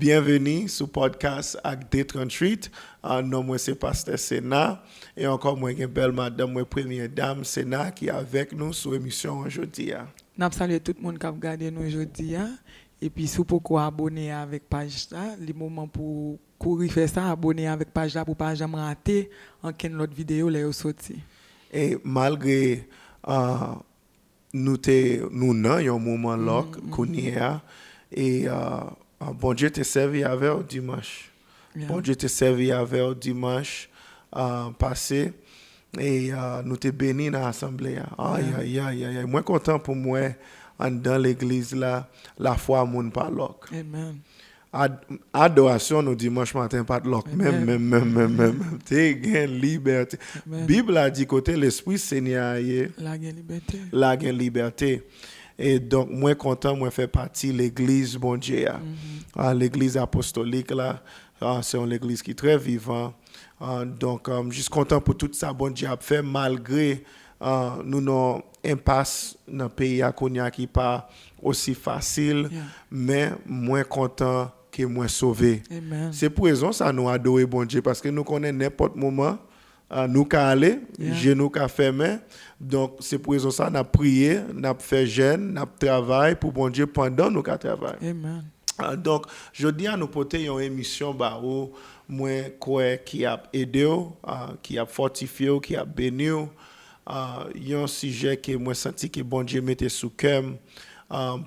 bienvenue sur le podcast avec D38. Non, moi, c'est Pasteur Sénat. Et encore, moi, une belle madame, moi, première dame Sénat, qui est avec nous sur l'émission aujourd'hui. Nous saluons tout le monde qui a regardé nous aujourd'hui. Et puis, si vous pouvez abonner avec la page, le moment pour courir faire ça, abonner avec la page pour ne pas jamais rater en autre vidéo les sorti. Et malgré nous avons un moment là qu'on y a, et bon Dieu t'a servi avec dimanche. Yeah. Bon Dieu t'a servi avec dimanche passé. Et nous t'es bénis dans l'assemblée. Aïe. Moi content pour moi dans l'église là, la foi mon pas loc. Amen. Adoration nous dimanche matin pas de loc. Même. T'es gain liberté. Bible a dit côté l'esprit Seigneur la liberté. La liberté. Et donc moi content moi faire partie l'église bon Dieu. L'église apostolique là, c'est une église qui est très vivante. Donc, je suis content pour tout ça, bon Dieu a fait, malgré nous avons impasse dans le pays qui n'est pas aussi facile, mais moins content que moins sauvé. Amen. C'est pour raison ça nous adorons bon Dieu, parce que nous connaissons n'importe moment, nous qu'à aller, genoux qu'à fermer. Donc, c'est pour raison ça, nous avons prié, nous avons fait jeûne, nous avons travaillé pour bon Dieu pendant nous qu'à travailler. Amen. Donc, je dis à nous porter une émission où moi qui a aidé, qui a fortifié, qui a béni, un sujet que moi senti que bon Dieu mettait sous cœur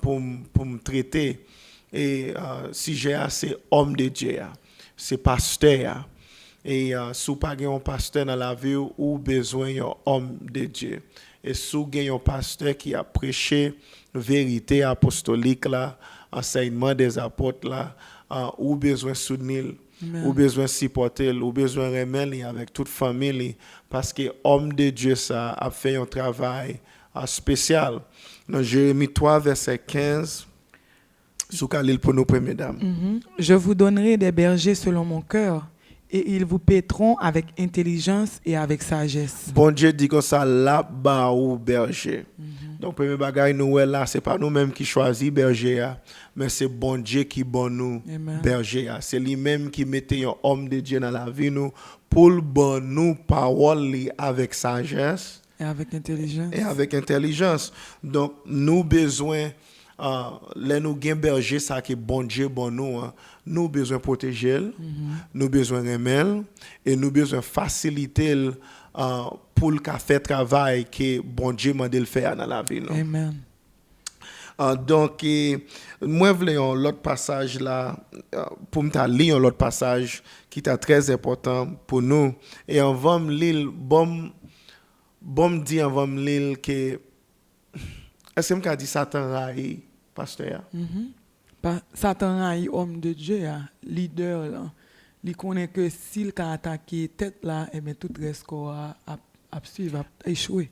pour me traiter. Et sujet c'est homme de Dieu, c'est pasteur. Et si vous n'avez pas un pasteur dans la vie, ou besoin d'un homme de Dieu. Et si vous avez un pasteur qui a prêché la vérité apostolique là, enseignement des apôtres là, ou besoin soutenir, ou besoin supporter, ou besoin remettre avec toute famille, parce que homme de Dieu ça a fait un travail spécial. Dans Jérémie 3 verset 15, sous Khalil pour nos premières dames. Je vous donnerai des bergers selon mon cœur, et ils vous paîtront avec intelligence et avec sagesse. Bon Dieu dit que ça là-bas ou berger. Donc, premier bagage nous là, c'est pas nous-mêmes qui choisit berger, mais c'est bon Dieu qui bon nous berger. C'est lui-même qui mettait un homme de Dieu dans la vie nous pour bon nous parole avec sagesse et avec intelligence. Donc, nous besoin là nous gain berger ça qui bon Dieu bon nous, nous besoin protéger, nous besoin remettre et nous besoin faciliter pour le faire travail que bon Dieu m'a dit le faire dans la vie. Amen. Donc, moi, je voulais un autre passage là, pour me lire un autre passage qui est très important pour nous. Et on va me lire, bon dire, on va me lire que, est-ce que je dit Satan raï, pasteur? Satan raï, homme de Dieu, leader là. Il connaît que s'il a attaqué tête là, et bien tout reste à suivre, à échouer.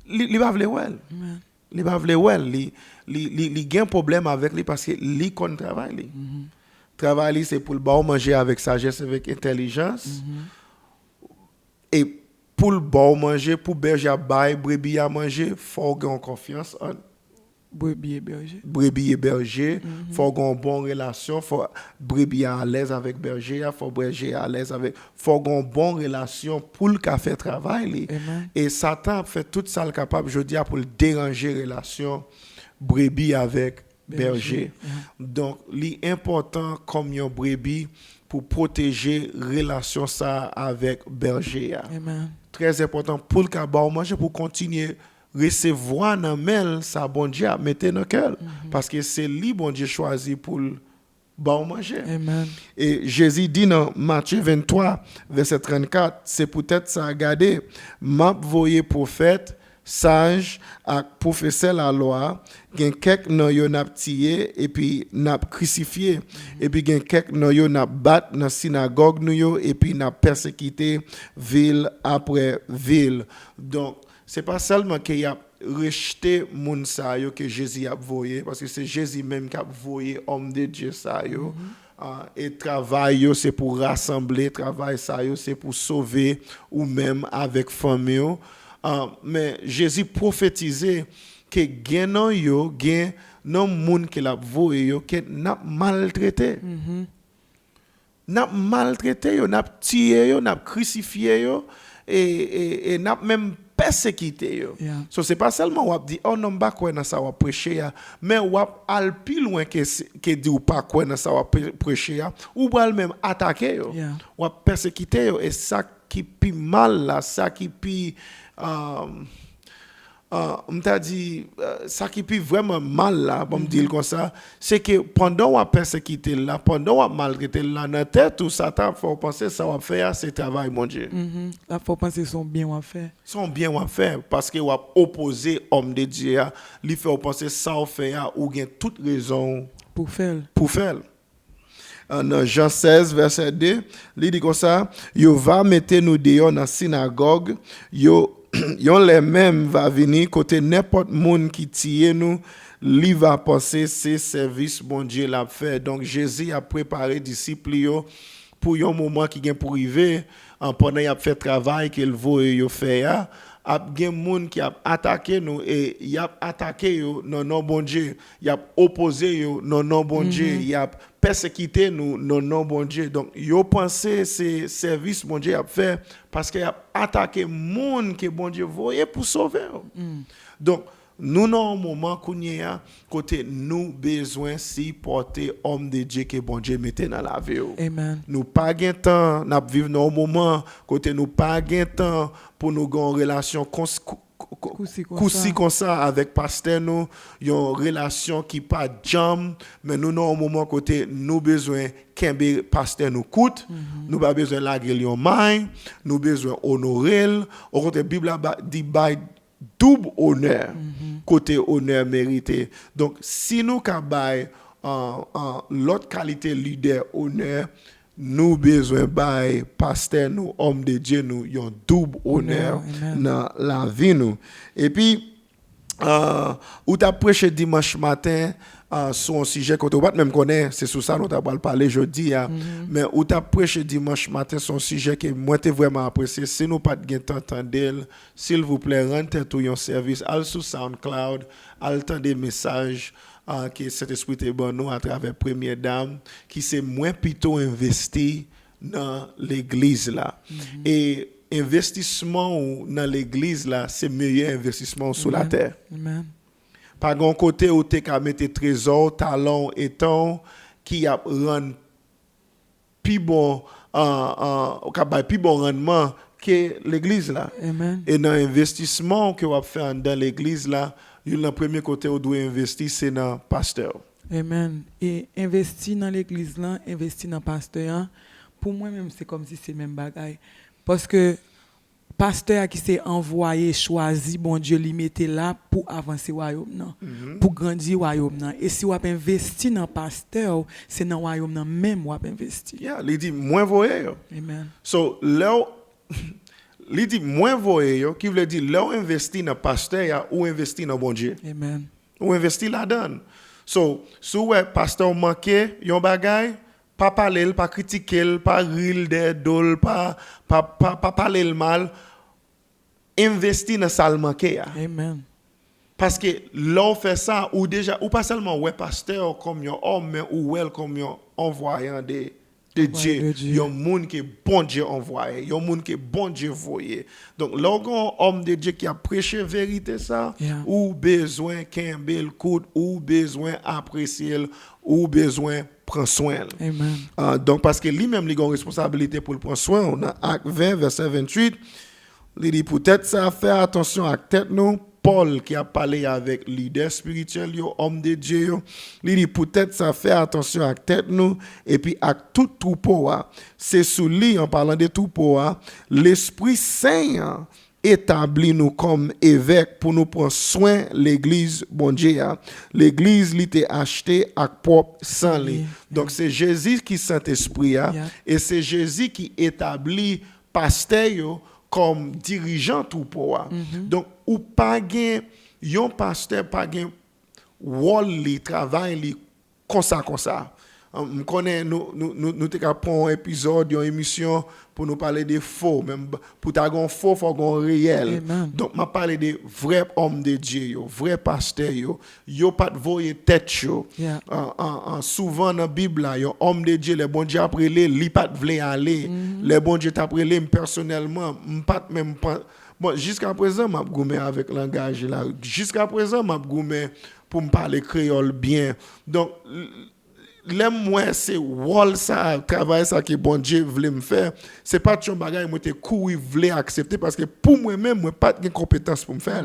Il va vouloir well. Il va vouloir well. Il a un problème avec lui parce que il connaît travail. Travail c'est pour le bon manger avec sagesse, avec intelligence. Et pour le bon manger, pour berger à bailler, brebis à manger, faut avoir confiance en brebis et berger. Brebis et berger, faut avoir une bonne relation, faut brebis à l'aise avec berger, faut berger à l'aise avec, faut avoir une bonne relation pour le faire travail. Et Satan fait tout ça le capable je dis pour le déranger relation brebis avec berger. Donc l'important comme un brebis pour protéger relation ça avec berger. Très important pour le capable manger pour continuer recevoir dans mail ça bon Dieu a mettre dans cœur parce que c'est lui bon Dieu choisi pour bon manger. Et Jésus dit dans Matthieu 23 verset 34, c'est peut-être ça regarder m'a voyé prophète sage à professeur la loi, gen quelques nan yo n'a tié et puis n'a crucifié et puis gen quelques nan yo n'a bat dans synagogue nou yo et puis n'a persécuté ville après ville. Donc c'est pas seulement qu'il a rejeté moun sa yo que Jésus a voyé parce que c'est Jésus même qui a voyé homme de Dieu sa yo. Et travail yo c'est pour rassembler, travail ça yo c'est pour sauver ou même avec famille. Mais Jésus prophétisait que gen nan yo, gen nan moun qui l'a voye yo, que n'a maltraité. N'a maltraité yo, n'a tué yo, n'a crucifié yo et n'a même persécuté yo. Yeah. So c'est pas seulement on dit oh non pas quoi dans ça on prêcher mais on al plus loin que dit ou pas quoi dans ça on prêcher ou va même attaquer yo. Yeah. On persécuter yo et ça qui pi mal là, ça qui pi on t'a dit ça qui pi vraiment mal là, pour me dire comme ça, c'est que pendant on persécuter là, pendant on maltraiter là dans tête tout ça t'a faut penser ça va faire c'est travail mon Dieu. Là faut penser son bien on fait. Son bien on fait parce que on opposer homme de Dieu, lui fait penser ça on fait ou gain toute raison pour faire. Dans Jean 16 verset 2, il dit comme ça, yo va mettre nous dehors dans synagogue, yo les mêmes va venir côté n'importe monde qui tire nous, lui va penser c'est service bon Dieu l'a fait. Donc Jésus a préparé disciples yo pour un moment qui vient pour arriver pendant il a fait travail qu'il veut yo faire. A gen moun qui a attaqué nous et y a attaqué yo non bon Dieu, y a opposé yo non bon Dieu, y a persécuté nous non bon Dieu. Donc yo pensé c'est service bon Dieu a fait parce qu'il a attaqué moun que bon Dieu voyait pour sauver. Donc nous dans un moment kounya côté nous besoin si porter homme de Dieu que bon Dieu mettait dans la vie. Amen. Nous pas gain temps n'a vivre dans un moment côté nous pas gain temps pour nous avoir une relation coussi comme ça avec pasteur nous une relation qui pas jam mais nous dans un moment côté nous besoin qu'un pasteur nous coûte nous pas besoin la gueule main nous besoin honorer au côté Bible dit by double honneur côté honneur mérité. Donc si nous ka bay l'autre qualité leader honneur nous besoin bay pasteur nous homme de Dieu nous yon double honneur dans la vie nous. Et puis ou t'a prêché dimanche matin sur un sujet qu'on pas même connaît, c'est sur ça nous t'a parler jeudi mais ou t'a prêché dimanche matin sur un sujet que moi t'ai vraiment apprécié. Si nous pas de temps entendre, s'il vous plaît rentrez tout un service al sur SoundCloud, al temps des messages que cet esprit est bon nous à travers première dame qui c'est moins plutôt investi dans l'église là. Et investissement dans l'église là, c'est meilleur investissement sur la terre. Amen. Par un côté où tu as mettre trésor, talent et temps qui a rend plus bon plus bon rendement que l'église là. Amen. Et dans l'investissement que va faire dans l'église là, le premier côté où doit investir c'est dans pasteur. Amen. Et investir dans l'église là, investir dans pasteur, pour moi même c'est comme si c'est même bagaille. Parce que pasteur qui s'est envoyé, choisi, bon Dieu, lui mettait là pour avancer le royaume, pour grandir le royaume. Et si on investit dans le pasteur, c'est dans le royaume même qu'on investit. Yeah, il dit moins voyer. Amen. So, là, il dit moins voyer, qui veut dire là, investir dans le pasteur ou investir dans bon Dieu. Amen. Ou investir là-dedans. So, si le pasteur manque, yon bagay, pas parler, pas critiquer, pas rire des dol, pas parler le mal, investir dans ça le manqué. Amen. Parce que l'on fait ça ou déjà ou pas seulement ouais pasteur comme un homme mais ou well comme un envoyant de Dieu, un monde que bon Dieu envoyé, un monde que bon Dieu voyé. Donc l'on homme de Dieu qui a prêché vérité ça ou besoin qu'un bel coup ou besoin apprécier ou besoin prendre soin. Amen. Donc parce que lui-même il a une responsabilité pour le prendre soin. On a Acte 20 verset 28. Il dit peut-être ça faire attention à tête nous. Paul qui a parlé avec leader spirituel, homme de Dieu, il dit peut-être ça fait attention à tête nous et puis à tout troupeau. C'est sous lui en parlant de troupeau, l'Esprit Saint établit nous comme évêque pour nous prendre soin l'église bon Dieu. L'église li était achetée à propre sang li. Donc c'est Jésus qui Saint-Esprit et c'est Jésus qui établit pasteur comme dirigeant troupeau. Donc ou pas gen yon pasteur pas gen wall li travail li comme ça On connaît nous te prendre un épisode, une émission pour nous parler des faux, même pour ta gon faux, faut gon réel. Amen. Donc m'a parler des vrais hommes de Dieu, yo, vrais pasteurs yo pas de voyer tête yo. Yeah. Souvent dans la Bible là, yo homme de Dieu, les bon Dieu après li pas vle aller. Les bon Dieu t'après les personnellement, pas même pas. Bon, jusqu'à présent m'a goumé avec langage là. Jusqu'à présent m'a goumé pour me parler créole bien. Donc l'aime moi c'est wall ça travail ça que bon Dieu voulait me faire, c'est pas ton bagage moi te courir voulait accepter parce que pour moi même moi pas de compétence pour me faire.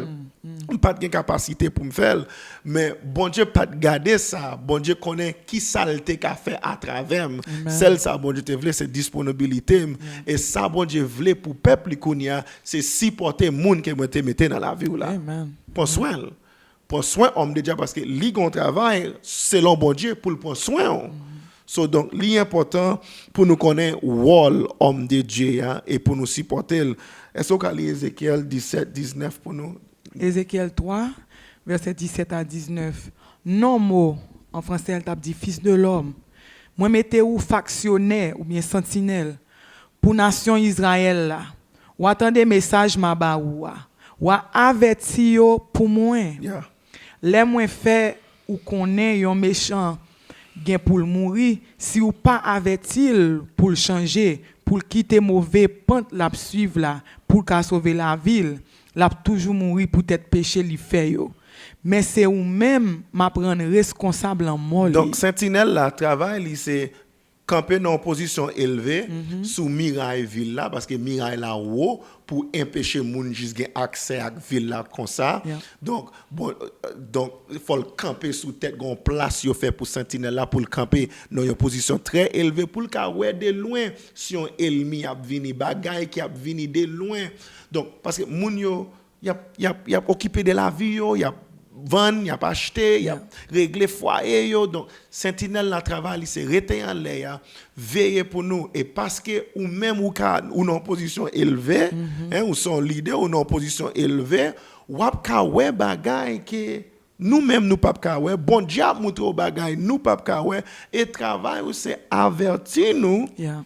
Pas de capacité pour me faire, mais bon Dieu pas de garder ça. Bon Dieu connaît qui saleté qu'a fait à travers. Celle ça bon Dieu te voulait c'est disponibilité et ça bon Dieu voulait pour peuple kounia c'est supporter monde que moi te mettre dans la vie là. Amen. Pour soin. Pour soin homme de Dieu parce que li gon travail selon bon Dieu pour le prendre soin. So donc li important pour nous connaître wall homme de Dieu hein, et pour nous supporter. Est-ce qu'on lit Ézéchiel 17 19 pour nous? Ézéchiel 3 verset 17 à 19. Non mot en français elle tape dit fils de l'homme. Moi mettez ou factionnaire ou bien sentinelle pour nation Israël là. Ou attendez message ma ba ou averti yo pour moi. Yeah. Les moins fait ou connaît yon méchant gen pour le mourir si ou pas avertil pour le changer pour quitter mauvais pente la suivre là pour qu'a sauver la ville l'a toujours mourir pour être péché li fait yo mais c'est ou même m'a prendre responsable en mort. Donc sentinelle là travail c'est camper dans une position élevée sous muraille ville là parce que muraille là haut pour empêcher moun juste gen accès à ville là comme ça. Yeah. Donc bon donc il faut le camper sous tête gon place yo fait pour sentinelle là pour le camper dans une position très élevée pour le cas ouais de loin si on ennemi a vini bagay qui a vini de loin. Donc parce que moun yo y a occupé de la vie yo, y a vendre, y a pas acheter, y a régler foyer yo. Donc sentinelle la travail c'est rester en l'air, veiller pour nous et parce que ou même ou en position élevée, hein, ou son leader ou en position élevée, ou ka ouais bagay que nous-mêmes nous pas ka ouais, bon Dieu montre au bagay nous pas ka ouais et travail c'est avertir nous. Yeah.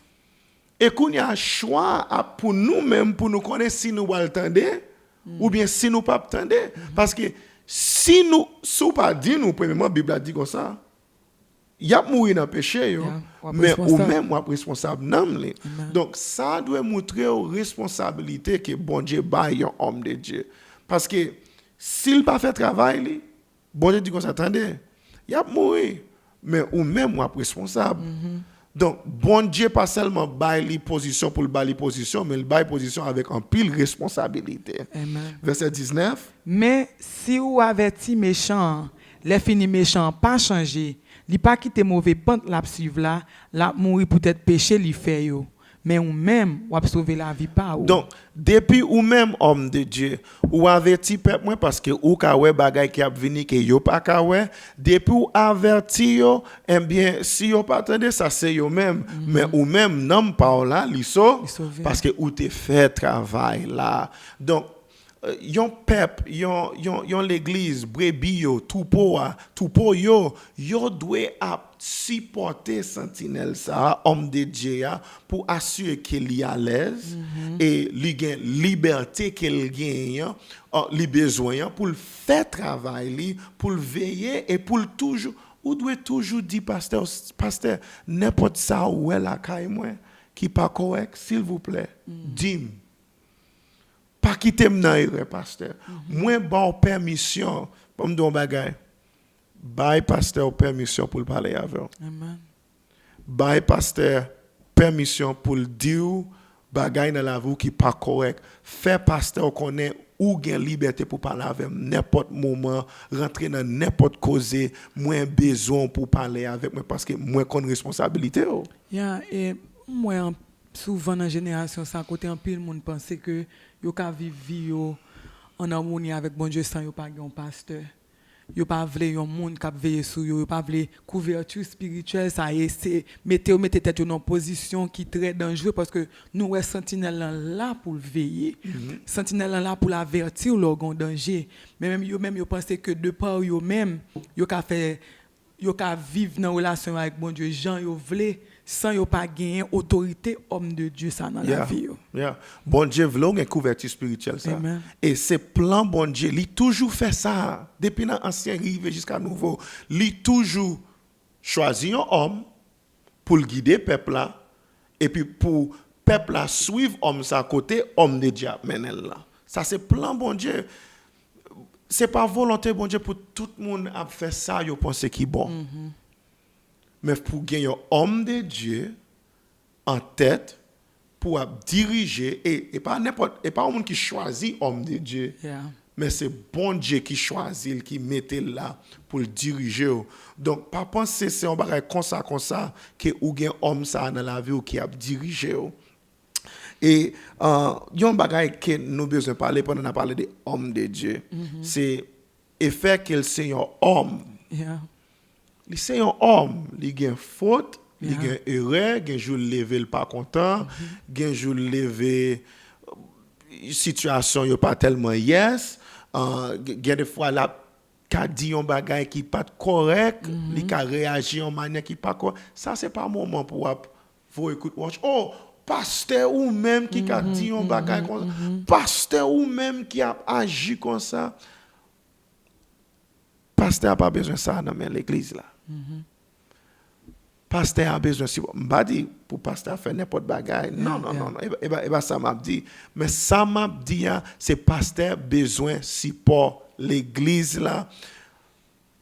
Et qu'on y a choix pour nous-mêmes pour nous connaître si nous attendre ou bien si nous pas attendre parce que si nous sous pas dit nous premièrement Bible a dit comme ça il y a mourir dans péché yo, mais ou même ou responsable non. Donc ça doit montrer une responsabilité que bon Dieu baille un homme de Dieu parce que s'il pas fait travail li bon Dieu dit comme ça attendez il y a mourir mais ou même ou responsable. Donc, bon Dieu pas seulement baille position pour le bailler position, mais il baille position avec un pile responsabilité. Amen. Verset 19. Mais si ou averti méchant, les finis méchant pas changer, li pas quitter mauvais pente la suivre là, la mourir peut-être péché li fait yo. Mais ou même ou sauver la vie pas ou. Donc, depuis ou même homme de Dieu, ou averti peuple moi parce que ou ka wè bagay qui a vini que yo pas ka wè, depuis ou averti yo, eh bien si yo pas attendre ça c'est yo même, mais ou même non pas là li sauvé parce que ou te fait travail là. Donc yon peuple, yon l'église, brebis yo, tout pour yo doit supporter sentinelle ça, homme de Dieu pour assurer qu'il y à l'aise et li gen liberté qu'il gagne, li besoin pour le faire travail li, pour le veiller et pour le toujours ou doit toujours dire pasteur n'importe ça ou elle a caille moi qui pas correct s'il vous plaît, dis-moi pas quitter m'nan pasteur. Moi bon permission pour me don bagay. Bay pasteur permission pour parler avec. Amen. Bay pasteur permission pour dire bagay dans la vie qui pas correct. Fait pasteur connaît ou gain liberté pour parler avec n'importe moment, rentrer dans n'importe cause, moins besoin pour parler avec moi parce que moi connais responsabilité. Yeah, et moi souvent dans génération ça côté en pile monde penser que yo ka vivre vie yo en harmonie avec bon Dieu sans yo pas un pasteur. Yo pas vle yon monde qui veiller sur yo, yo pas vle couverture spirituelle ça c'est mettez tête dans position qui très dangereux parce que nous ouais sentinelle là pour veiller. Sentinelle là pour avertir l'orgon danger. Mais même yo penser que de par yo même yo ka fait yo ka vivre dans relation avec bon Dieu, Jean yo vle sans yo pas gagner autorité homme de Dieu ça dans la vie yo. Yeah. Bon Dieu vle une couverture spirituelle ça. Amen. Et c'est plan bon Dieu, il toujours fait ça depuis l'ancien rive jusqu'à nouveau. Il toujours choisi un homme pour le guider peuple là et puis pour peuple là suivre homme ça côté homme de Dieu menel là. Ça c'est plan bon Dieu. C'est pas volonté bon Dieu pour tout le monde à faire ça, yo pense qui bon. Mais pour gagner un homme de Dieu en tête pour diriger et pas n'importe et pas un monde qui choisit homme de Dieu. Yeah. Mais c'est bon Dieu qui choisit, qui mettait là pour le diriger. Donc pas penser c'est un bagage comme ça que ou gain homme ça dans la vie ou qui a dirigé. Et il y a un bagage que nous besoin parler pendant qu'on a parlé des hommes de Dieu. C'est le fait qu'il c'est un homme. Yeah. Il c'est un homme, il a une faute, il a une erreur, il a un jour lever le pas content, il a un jour lever situation yo pas tellement yes, il y a des fois là qu'a dit un bagage qui pas correct, il a réagi en manière qui pas correct. Ça c'est pas moment pour vous écouter watch. Oh, pasteur ou même qui a dit un bagage comme ça, pasteur ou même qui a agi comme ça. Pasteur n'a pas besoin de ça dans l'église là. Pasteur a besoin si m'a dit pour pasteur faire n'importe bagaille. Non. Et bah ça m'a dit mais ça m'a dit c'est pasteur besoin support l'église là.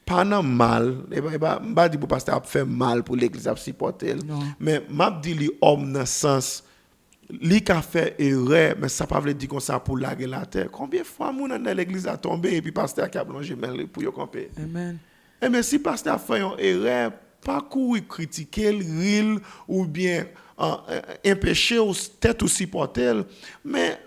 Pas normal. Et bah m'a dit pour pasteur faire mal pour l'église à supporter. Mais m'a dit li homme dans sens li ka fait erreur mais ça pas veut dire comme ça pour laguer la terre. Combien de fois moun dans l'église a tombé et puis pasteur qui a plongé mêle pour yo camper. Amen. Et mais si pasteur fait une erreur, pas courir critiquer ril ou bien empêcher ou tête ou supporter, mais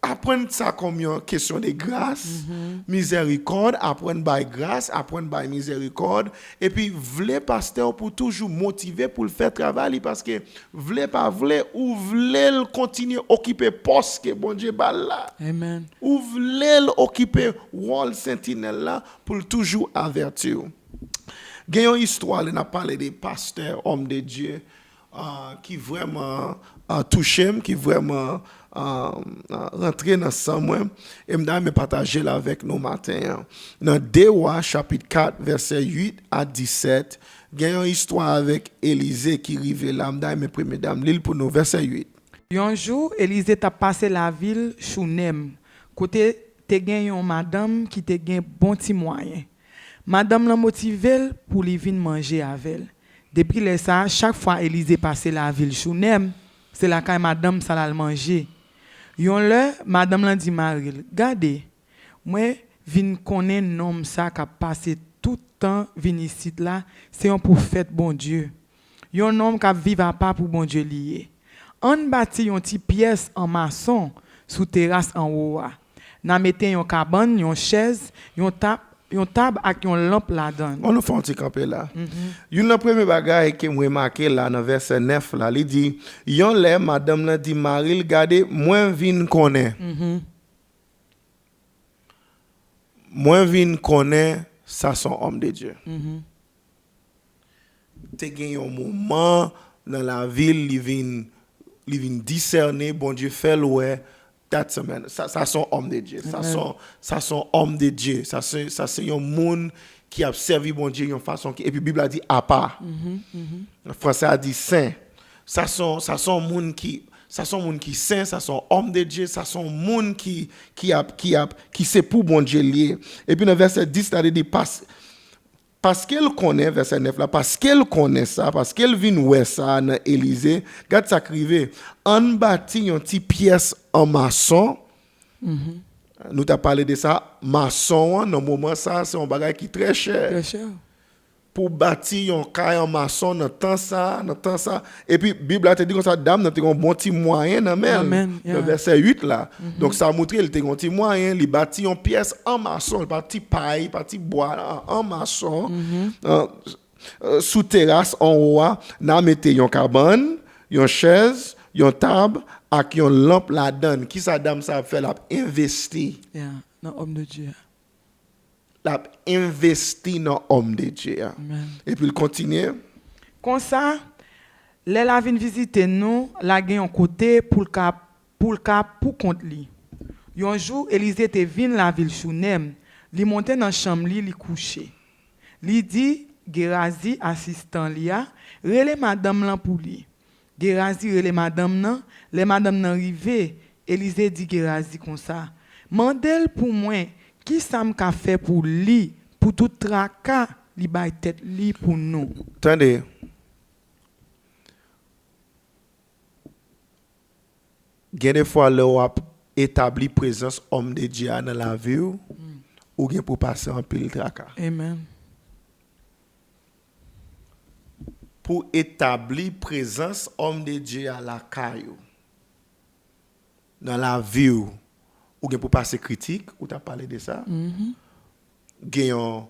apprendre ça comme une question de grâce, miséricorde, apprendre by grâce, apprendre by miséricorde, et puis vle pasteur pour toujours motiver pour le faire travail parce que vle pas vle ou vle continuer occuper poste que bon Dieu bal là. Amen. Ou vle occuper rôle sentinelle là pour toujours avertir. Il y a une histoire, on a parlé des pasteurs, hommes de Dieu, qui vraiment touché, qui vraiment rentré dans ça, et je vais partager là avec nous matin. Dans 2 Rois, chapitre 4, verset 8 à 17, il y a une histoire avec Élisée qui arrive là, je vais première dame, l'île pour nous, verset 8. Un jour, Élisée t'a passé la ville Chounem. Côté, te gen yon madame qui te gen bon ti moyen. Madame l'a motivé pour lui venir manger avec elle. Depuis le ça, chaque fois Élisée passait la ville Chounem, c'est là quand madame ça la manger. Yon le, madame l'a dit Maril, "Gardez, moi vinn connaît nom ça qui a passé tout temps vinn ici là, c'est un prophète bon Dieu. Yon homme qui vive à part pour bon Dieu lié. On bâti yon ti pièce en maçon sous terrasse en haut. N'a mette yon cabane, yon chaise, yon table avec yon lampe là-dedans. On nous fait un petit camper là. Une la première bagaille que moi marqué là dans verset 9 là, il dit yon lè madame là dit Marie regardez moi vinn connaît. Moi vinn connaît ça son homme de Dieu. Te gen un moment dans la ville li vinn discerner bon Dieu fait ouais. Ça son homme de Dieu. Ça son homme de Dieu. Ça c'est un monde qui a servi bon Dieu d'une façon et puis Bible a dit à part. Le français a dit saint. Ça son monde qui saint, ça son homme de Dieu, ça son monde qui c'est pour bon Dieu lié. Et puis dans verset 10 ça dit parce qu'elle connaît, verset 9 là, parce qu'elle connaît ça, parce qu'elle vient ouais ça dans Élysée, regarde ça crivé, on bâti une petite pièce en maçon. Nous t'a parlé de ça, maçon, dans le moment ça, c'est un bagage qui est très cher. Très cher. Pour bâtir un caille en maçon, dans temps ça. Et puis, Bible a te dit comme ça, dame, tu as un bon petit moyen dans Amen. le verset 8 là. Donc, ça a montré, il était un petit moyen, il bâtit une pièce en maçon, pas petit paille, pas petit bois, en maçon, sous terrasse, en haut, n'a mette une cabane, une chaise, une table, avec une lampe là-dedans. Qui ça, dame, ça a fait, là, investi. Yeah, non, homme de Dieu. l'a investi dans l'homme de Dieu. Et puis il continue. Comme ça, les la vin visiter nous, la gen un côté pour compte li. Un jour, Élisée te vin la ville Chounem, li monte dans chambre li couché. Li dit Gérazi assistant li a, rele madame lan pour li. Gérazi rele madame nan, les madame nan rivé, Élisée dit Gérazi comme ça. Mandel pour moi, qui ça m'a fait pour lui, pour tout tracas, li bay tête li pour nous. Attendez. Gen des fois là on établi présence homme de Dieu dans la vie ou gen pour passer en pile tracas. Amen. Pour établir présence homme de Dieu à la caillou dans la vie ou gen pour passer critique ou t'as parlé de ça. Gen yon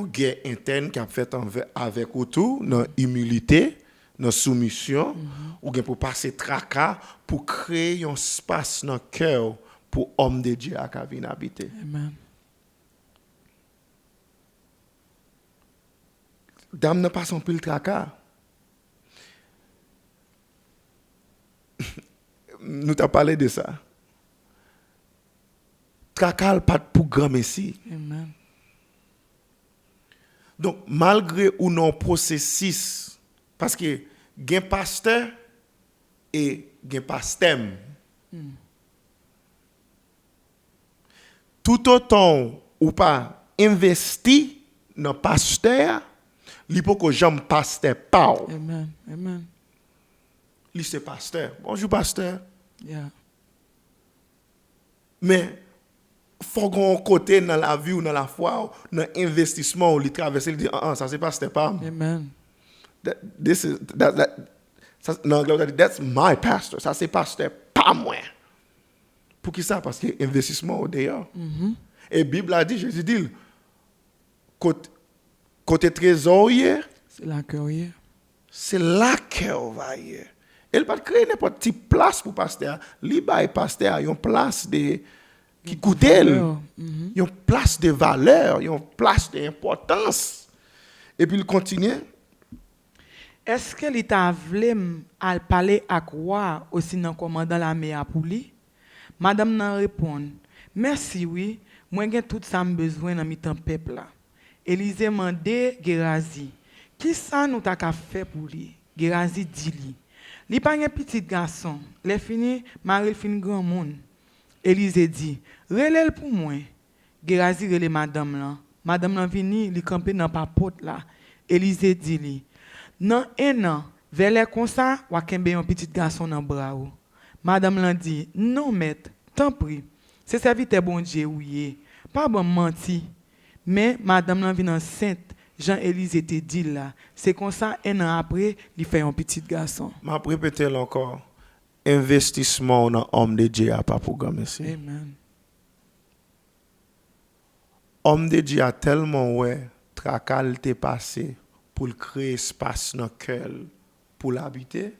guerre interne qui a fait avec autour dans humilité, dans soumission ou gen pour passer tracas pour créer un espace dans cœur pour homme de Dieu à venir habiter. Amen. Dame n'a pas son pile tracas. Nous t'as parlé de ça. Tracas pas pour grand messie. Amen. Donc malgré ou non processus parce que gen pasteur et gen pastem. Tout autant ou pas investi dans pasteur, li pou ko jam pasteur pa ou. Amen. Amen. Li c'est pasteur. Bonjour pasteur. Yeah. Mais faut qu'on côté dans la vie ou dans la foi, dans investissement ou li traverser, li dit ça c'est pasteur pas. Amen. That's my pastor. Ça c'est pasteur pas moi. Pour qui ça? Parce que investissement au dehors. Et Bible a dit, Jésus dit, côté trésorier, C'est là que oui. c'est là qu'on va y. Elle pas créer n'importe quelle place pour pasteur. Li bay pasteur une place de qui coûte elle. Une place de valeur, une place d'importance. Et puis il continue. Est-ce que l'État voulait al parler à quoi aussi dans commandant l'armée pour lui? Madame nan répond, merci oui, moi j'ai tout ça besoin dans mi temps peuple là. Élisée mandé Gérazi, qui ça nous t'a fait pour lui? Gérazi dit lui. Li pa un petit garçon, les fini, Marie fin grand monde. Élisée dit, relève pour moi. Gérazi relè madame là. Madame là vini, li camper dans papote là. Élisée dit lui, non un an, vers les comme ça, wa kembe un petit garçon dans bras ou. Madame l'a dit, non maître, tant pis. C'est serviteur bon Dieu ouye. Pas bon menti. Mais madame l'a vient enceinte. Jean-Élisée te dit là, c'est comme ça un an après, il fait un petit garçon. Je vais répéter encore. Investissement dans l'homme de Dieu a pas programmé ici. Amen. Homme de Dieu a tellement tracal t'est passé pour créer espace dans le cœur pour l'habiter.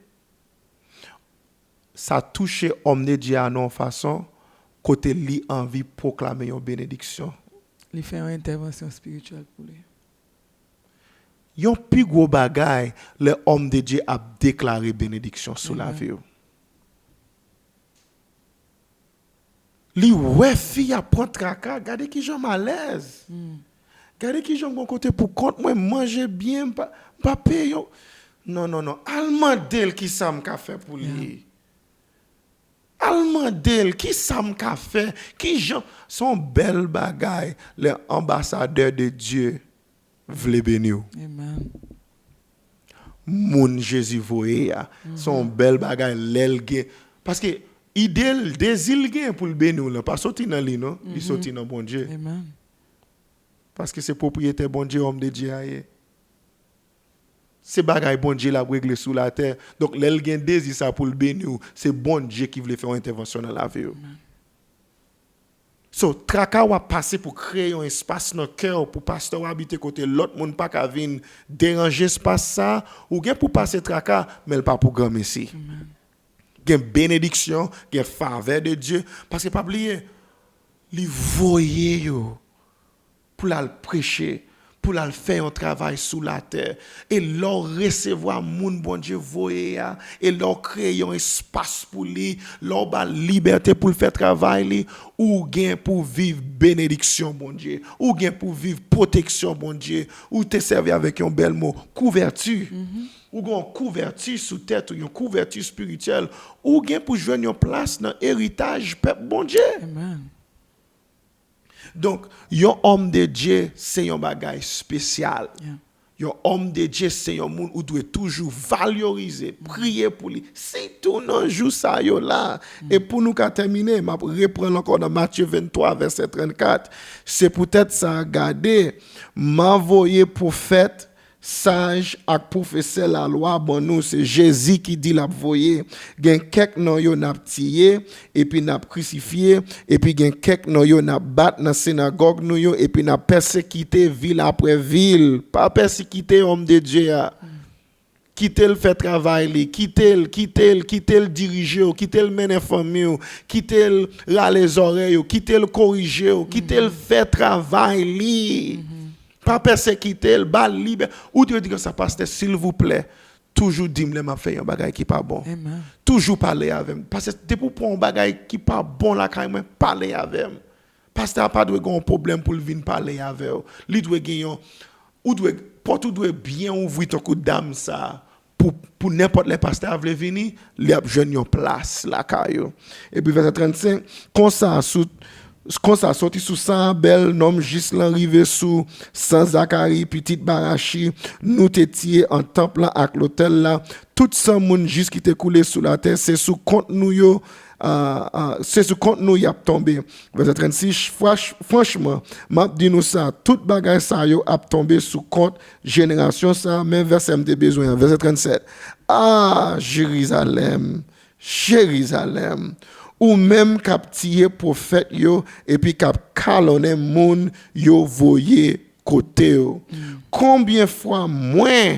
Ça touche homme de Dieu à non façon côté li envie proclamer une bénédiction. Il fait une intervention spirituelle pour lui. Yon plus gros bagay, le homme de Dieu a déclaré bénédiction sur la vie. Li ouais fille a prendre tracas, regardez qui j'en malaise. Regardez qui j'en bon côté pour compte moi manger bien pas payer. Non, almandel qui ça m'a fait pour lui. Almandel qui ça m'a fait, qui j'en son bel bagay, les ambassadeurs de Dieu. Vle bénir. Amen. Moun Jésus voye son bel bagay l'el gen parce que idéal désir gen pour le bénir là pas sorti dans li non, il sorti dans bon Dieu. Amen. Parce que c'est propriétaire bon Dieu homme de Dieu aye. C'est bagay bon Dieu la régler sous la terre. Donc l'el gen désir ça pour le bénir, c'est bon Dieu qui veut faire une intervention dans la vie. So, traka wa passer pour créer un espace dans le cœur pour pasteur habiter côté l'autre monde pas ka vinn déranger espace ça ou gen pour passer traka mais pas pour grand ici. Gen bénédiction, gen faveur de Dieu parce que pas oublier li voyer yo pour la prêcher, pour la faire un travail sous la terre. Et leur recevoir moun bon Dieu voyer et leur créer un espace pour lui, leur ba liberté pour le faire travail ou gain pour vivre bénédiction bon Dieu, ou gain pour vivre protection bon Dieu, ou te servir avec un bel mot, couverture. Ou une couverture sous tête, ou une couverture spirituelle, ou gain pour jouer une place dans l'héritage peuple bon Dieu. Amen. Donc, un homme de Dieu, c'est un bagage spécial. Un homme de Dieu, c'est un monde où doit toujours valoriser, prier pour lui. C'est tout non jour ça yo là. Et pour nous terminer, je vais reprendre encore dans Matthieu 23 verset 34. C'est peut-être ça garder m'envoyer prophète sage ak professeur la loi bon nous c'est Jésus qui dit la voyer gen quelques nan yo n'a tié et puis n'a crucifié et puis gen quelques nan yo n'a battre dans synagogue nous yo et puis n'a persécuté ville après ville pas persécuter homme de Dieu quitter le fait travail quitter le diriger quitter le mener famille quitter le râler les oreilles quitter le corriger quitter le fait travail pas persécuter le bal libre ou Dieu dit que ça pasteur s'il vous plaît toujours dis-moi m'a fait un bagage qui pas bon. Amen. Toujours parler avec moi parce que c'est pour prendre un bagage qui pas bon là quand même parler avec moi pasteur pas doit un problème pour venir parler avec lui doit gagner ou doit porte doit bien ouvrir ton coup d'âme ça pour n'importe les pasteurs veulent venir les a jeune une place là caillou et puis verset 35 quand ça sorti sous sang bel nom Gislan rivé sous sans Zacharie petite Barachi nous t'étiez en temple avec l'hôtel là tout ça moun juste qui t'est coulé sous la terre c'est sous compte nous yo c'est sous compte nous y a tombé verset 36 franchement m'a dit nous ça toute bagage ça yo a tombé sous compte génération ça même verset m'te besoin verset 37 Jérusalem ou même cap tirer prophète yo et puis cap calonner moun yo voyer côté yo. Combien fois moins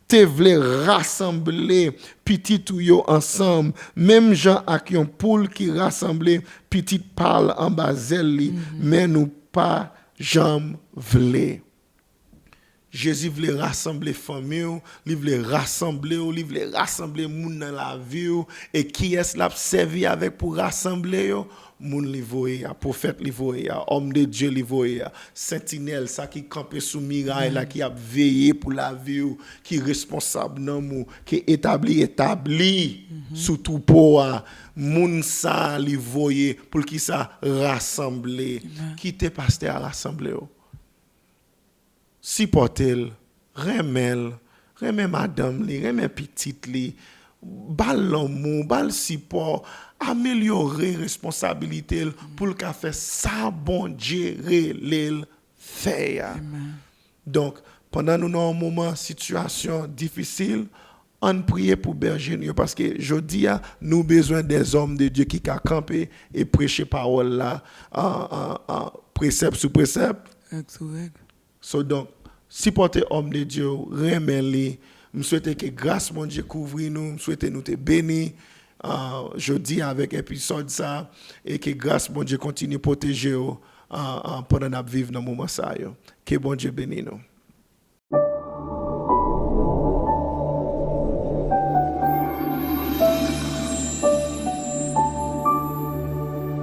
te vle rassembler petit ou yo ensemble même gens ak yon poule qui rassembler petit parle en bazel li mais nous pas jambe vle. Jésus voulait rassembler famille, il voulait rassembler moun dans la vie et qui est là servi avec pour rassembler moun li voye, prophète li voye, homme de Dieu li voye, sentinelle ça qui campé sous miraille là qui a veillé pour la vie qui responsable nan mou, qui établi sous tout poa moun ça li voye pour qui ça rassembler, qui te pasteur rassembler si portel, remel madame li, remel petite li, bal l'amour, bal support, améliorer responsabilité pour le faire ça bon Dieu l'el faire. Donc pendant nous dans un moment situation difficile, on prie pour berger parce que je dis nous besoin des hommes de Dieu qui ca camper et prêcher parole là précepte sous précepte. So donc, si porter homme de Dieu, remerciez, je souhaite que grâce mon Dieu couvre nous, je souhaite nous te bénir. Je dis avec épisode ça et que grâce mon Dieu continue à protéger pendant notre vivre dans le moment ça. Que bon Dieu bénisse nous.